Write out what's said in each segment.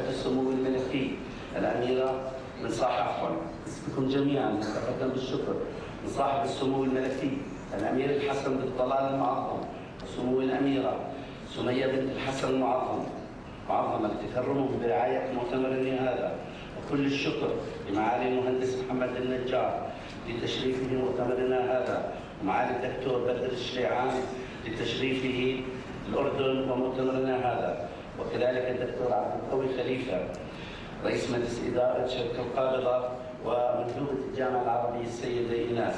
السمو الملكي الأميرة من صاحب بكم جميعا نتقدم بالشكر من صاحب السمو الملكي الأمير الحسن بن طلال المعظم وسمو الأميرة سمية بنت الحسن المعظم لتكرمهم برعاية مؤتمرنا هذا، وكل الشكر لمعالي المهندس محمد النجار لتشريفه مؤتمرنا هذا، ومعالي الدكتور بدر الشريعان لتشريفه الأردن ومؤتمرنا هذا، وكذلك الدكتور عبد القوي خليفة رئيس مجلس إدارة شركة القابضة ومندوبة الجامعة العربية السيدة إيناس.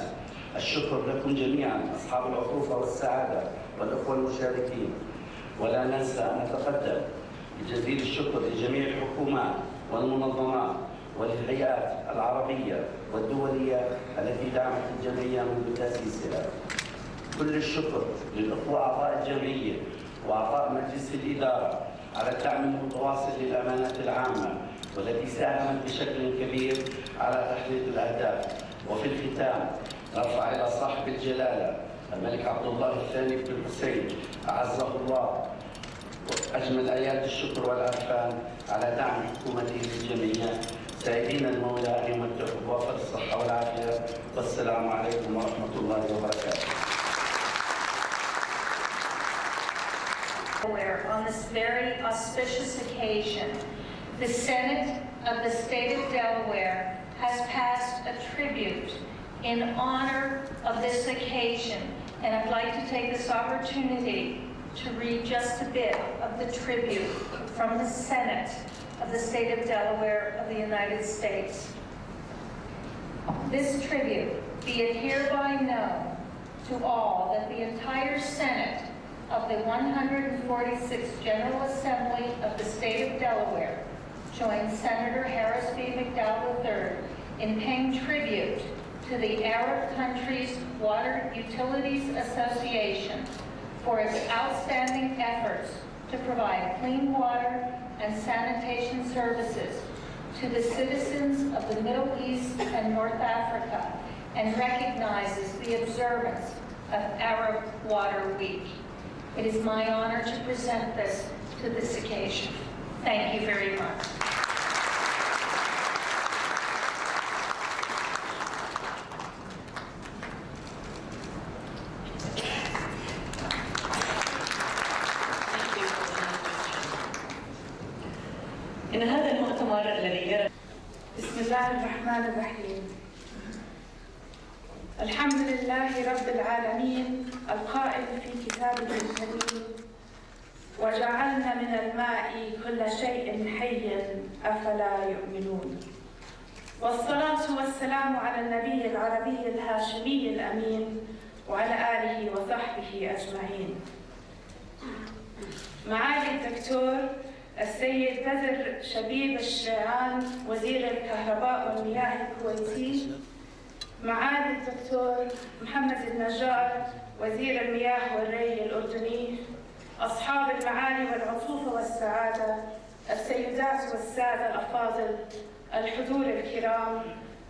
الشكر لكم جميعا أصحاب العطوفة والسعادة والأخوة المشاركين، ولا ننسى أن نتقدم بجزيل الشكر لجميع الحكومات والمنظمات والهيئات العربية والدولية التي دعمت الجمعية منذ تأسيسها. كل الشكر للأخوة أعضاء الجمعية وأعضاء مجلس الإدارة على الدعم المتواصل للأمانات العامة والتي ساهمت بشكل كبير على تحقيق الأهداف. وفي الختام نرفع إلى صاحب الجلالة الملك عبد الله الثاني بن حسين أعزه الله أجمل آيات الشكر والعرفان على دعم حكومته للجميع، سائلين المولى أن يمتعه بوافر الصحة والعافية، والسلام عليكم ورحمة الله وبركاته. On this very auspicious occasion, the Senate of the State of Delaware has passed a tribute in honor of this occasion, and I'd like to take this opportunity to read just a bit of the tribute from the Senate of the State of Delaware of the United States. This tribute, be it hereby known to all that the entire Senate of the 146th General Assembly of the State of Delaware joins Senator Harris B. McDowell III in paying tribute to the Arab Countries Water Utilities Association for its outstanding efforts to provide clean water and sanitation services to the citizens of the Middle East and North Africa, and recognizes the observance of Arab Water Week. It is my honor to present this to this occasion. Thank you very much. إن هذا المؤتمر الذي جرى. بسم الله الرحمن الرحيم. الحمد لله رب العالمين القائل في كتابه الكريم: وجعلنا من الماء كل شيء حي أفلا يؤمنون. والصلاة والسلام على النبي العربي الهاشمي الأمين وعلى آله وصحبه أجمعين. معالي الدكتور السيد بدر شبيب الشريعان وزير الكهرباء والمياه الكويتي، معالي الدكتور محمد النجار وزير المياه والري الأردني، أصحاب المعالي والعطوفة والسعادة، السيدات والسادة الأفاضل، الحضور الكرام،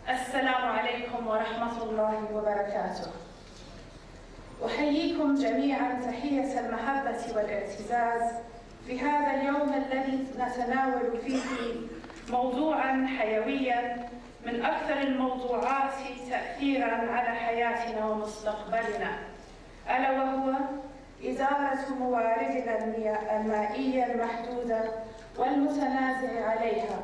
السلام عليكم ورحمة الله وبركاته. أحييكم جميعا تحية المحبة والاعتزاز في هذا اليوم الذي نتناول فيه موضوعا حيويا من أكثر الموضوعات تأثيرا على حياتنا ومستقبلنا، ألا وهو إدارة مواردنا المائية المحدودة والمتنازع عليها،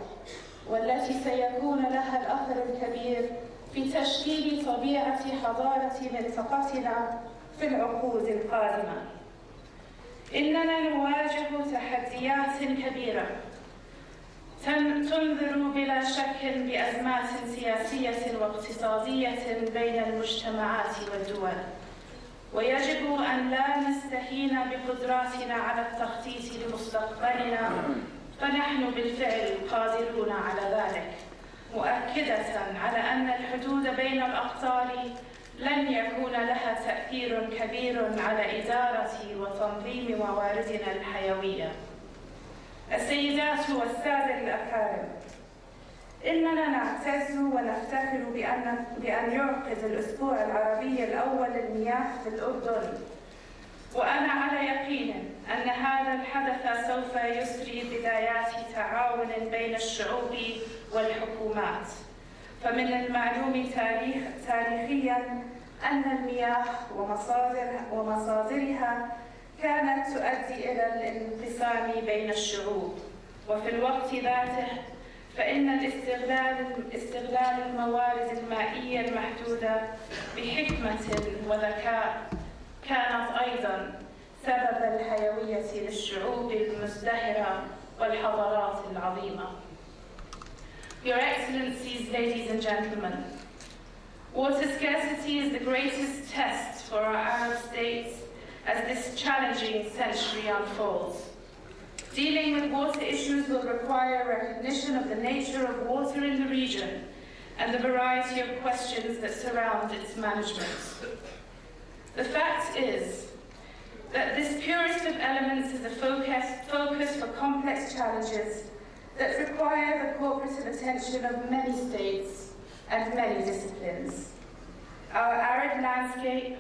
والتي سيكون لها الأثر الكبير في تشكيل طبيعة حضارة منطقتنا في العقود القادمة. إننا نواجه تحديات كبيرة تنذر بلا شك بأزمات سياسية واقتصادية بين المجتمعات والدول، ويجب أن لا نستهين بقدراتنا على التخطيط لمستقبلنا، فنحن بالفعل قادرون على ذلك، مؤكدة على أن الحدود بين الأقطار لن يكون لها تأثير كبير على إدارة وتنظيم مواردنا الحيوية. السيدات والسادة الأكارم، إننا نعتز ونفتخر بأن يعقد الأسبوع العربي الأول للمياه في الأردن وأنا على يقين أن هذا الحدث سوف يسري بدايات تعاون بين الشعوب والحكومات. فمن المعلوم تاريخياً أن المياه ومصادرها كانت تؤدي إلى الانقسام بين الشعوب، وفي الوقت ذاته فإن استغلال الموارد المائية المحدودة بحكمة وذكاء كانت أيضاً سبب الحيوية للشعوب المزدهرة والحضارات العظيمة. Your Excellencies, ladies and gentlemen, water scarcity is the greatest test for our Arab states as this challenging century unfolds. Dealing with water issues will require recognition of the nature of water in the region and the variety of questions that surround its management. The fact is that this purest of elements is a focus for complex challenges that require the cooperative attention of many states and many disciplines. Our arid landscape,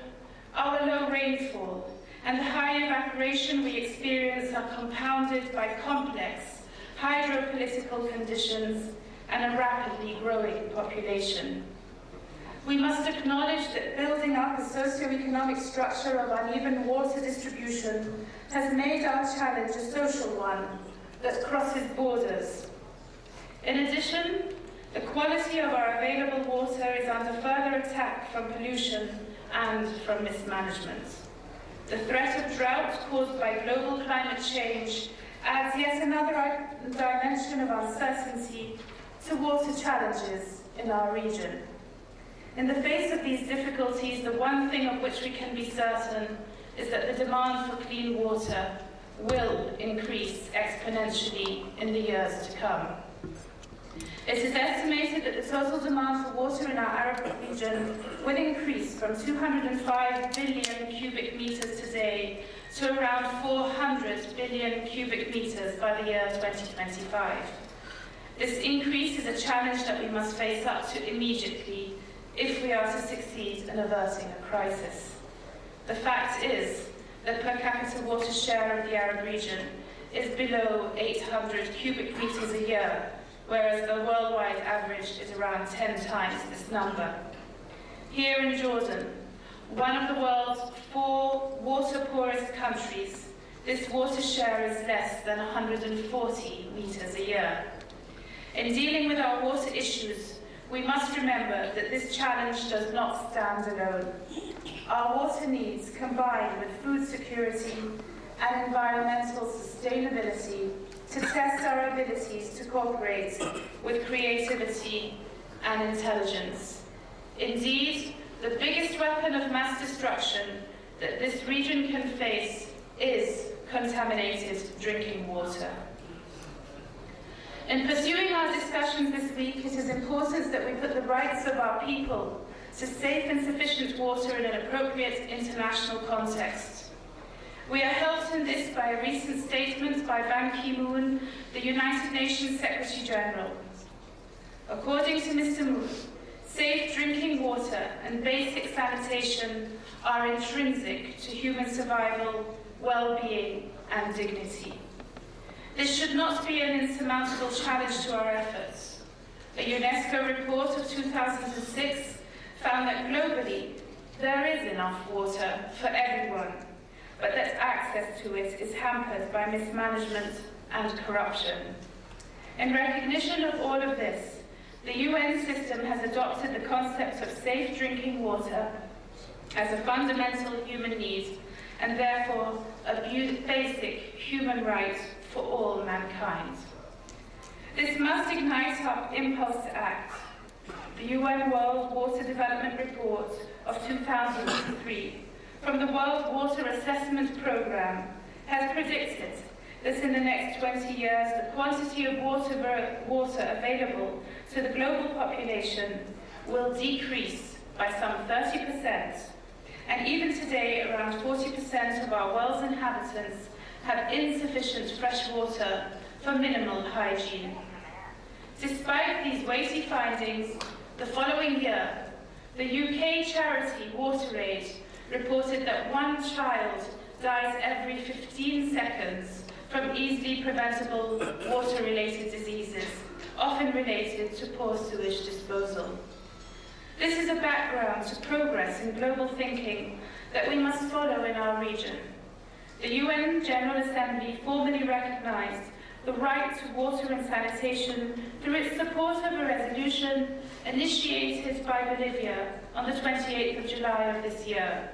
our low rainfall, and the high evaporation we experience are compounded by complex hydropolitical conditions and a rapidly growing population. We must acknowledge that building up a socio-economic structure of uneven water distribution has made our challenge a social one that crosses borders. In addition, the quality of our available water is under further attack from pollution and from mismanagement. The threat of drought caused by global climate change adds yet another dimension of uncertainty to water challenges in our region. In the face of these difficulties, the one thing of which we can be certain is that the demand for clean water will increase exponentially in the years to come. It is estimated that the total demand for water in our Arab region will increase from 205 billion cubic meters today to around 400 billion cubic meters by the year 2025. This increase is a challenge that we must face up to immediately if we are to succeed in averting a crisis. The fact is that per capita water share of the Arab region is below 800 cubic meters a year, whereas the worldwide average is around 10 times this number. Here in Jordan, one of the world's 4 water-poorest countries, this water share is less than 140 meters a year. In dealing with our water issues, we must remember that this challenge does not stand alone. Our water needs, combined with food security and environmental sustainability, to test our abilities to cooperate with creativity and intelligence. Indeed, the biggest weapon of mass destruction that this region can face is contaminated drinking water. In pursuing our discussions this week, it is important that we put the rights of our people to safe and sufficient water in an appropriate international context. We are helped in this by a recent statement by Ban Ki-moon, the United Nations Secretary General. According to Mr. Moon, safe drinking water and basic sanitation are intrinsic to human survival, well-being, and dignity. This should not be an insurmountable challenge to our efforts. A UNESCO report of 2006 found that globally there is enough water for everyone, but that access to it is hampered by mismanagement and corruption. In recognition of all of this, the UN system has adopted the concept of safe drinking water as a fundamental human need and therefore a basic human right for all mankind. This must ignite our impulse to act. The UN World Water Development Report of 2003 from the World Water Assessment Programme has predicted that in the next 20 years the quantity of water available to the global population will decrease by some 30%, and even today around 40% of our world's inhabitants have insufficient fresh water for minimal hygiene. Despite these weighty findings, the following year, the UK charity WaterAid reported that one child dies every 15 seconds from easily preventable water-related diseases, often related to poor sewage disposal. This is a background to progress in global thinking that we must follow in our region. The UN General Assembly formally recognized the right to water and sanitation through its support of a resolution initiated by Bolivia on the 28th of July of this year.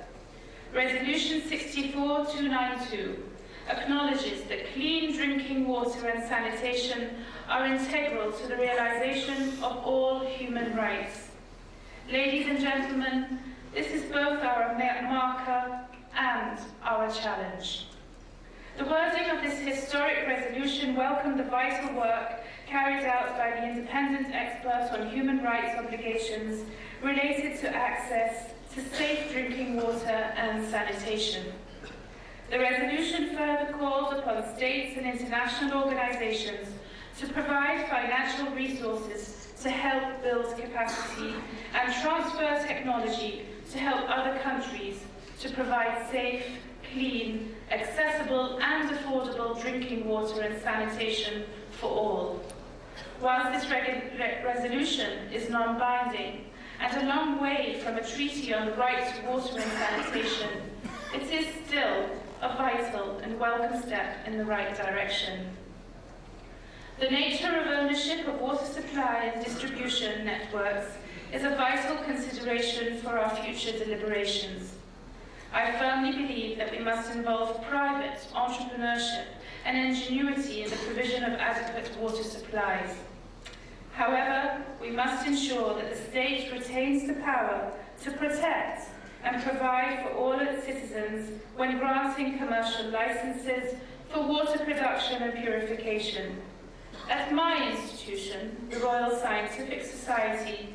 Resolution 64292 acknowledges that clean drinking water and sanitation are integral to the realization of all human rights. Ladies and gentlemen, this is both our marker and our challenge. The wording of this historic resolution welcomed the vital work carried out by the independent expert on human rights obligations related to access to safe drinking water and sanitation. The resolution further calls upon states and international organizations to provide financial resources to help build capacity and transfer technology to help other countries to provide safe, clean, accessible and affordable drinking water and sanitation for all. Whilst this resolution is non-binding and a long way from a treaty on the right to water and sanitation, it is still a vital and welcome step in the right direction. The nature of ownership of water supply and distribution networks is a vital consideration for our future deliberations. I firmly believe that we must involve private entrepreneurship and ingenuity in the provision of adequate water supplies. However, we must ensure that the state retains the power to protect and provide for all its citizens when granting commercial licenses for water production and purification. At my institution, the Royal Scientific Society,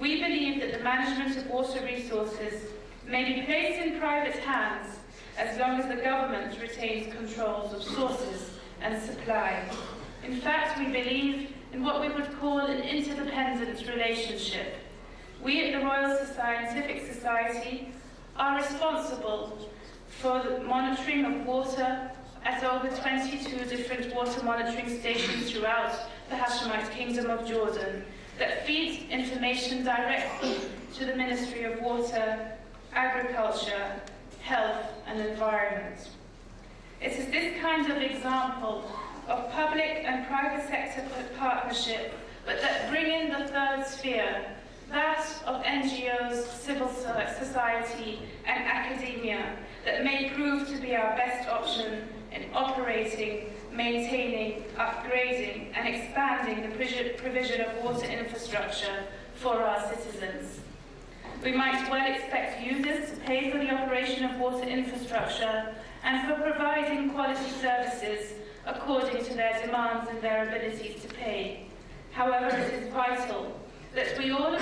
we believe that the management of water resources may be placed in private hands as long as the government retains controls of sources and supply. In fact, we believe in what we would call an interdependent relationship. We at the Royal Scientific Society are responsible for the monitoring of water at over 22 different water monitoring stations throughout the Hashemite Kingdom of Jordan that feed information directly to the Ministry of Water, Agriculture, Health and Environment. It is this kind of example of public and private sector partnership, but that bring in the third sphere, that of NGOs, civil society and academia, that may prove to be our best option in operating, maintaining, upgrading and expanding the provision of water infrastructure for our citizens. We might well expect users to pay for the operation of water infrastructure and for providing quality services according to their demands and their abilities to pay. However, it is vital that we all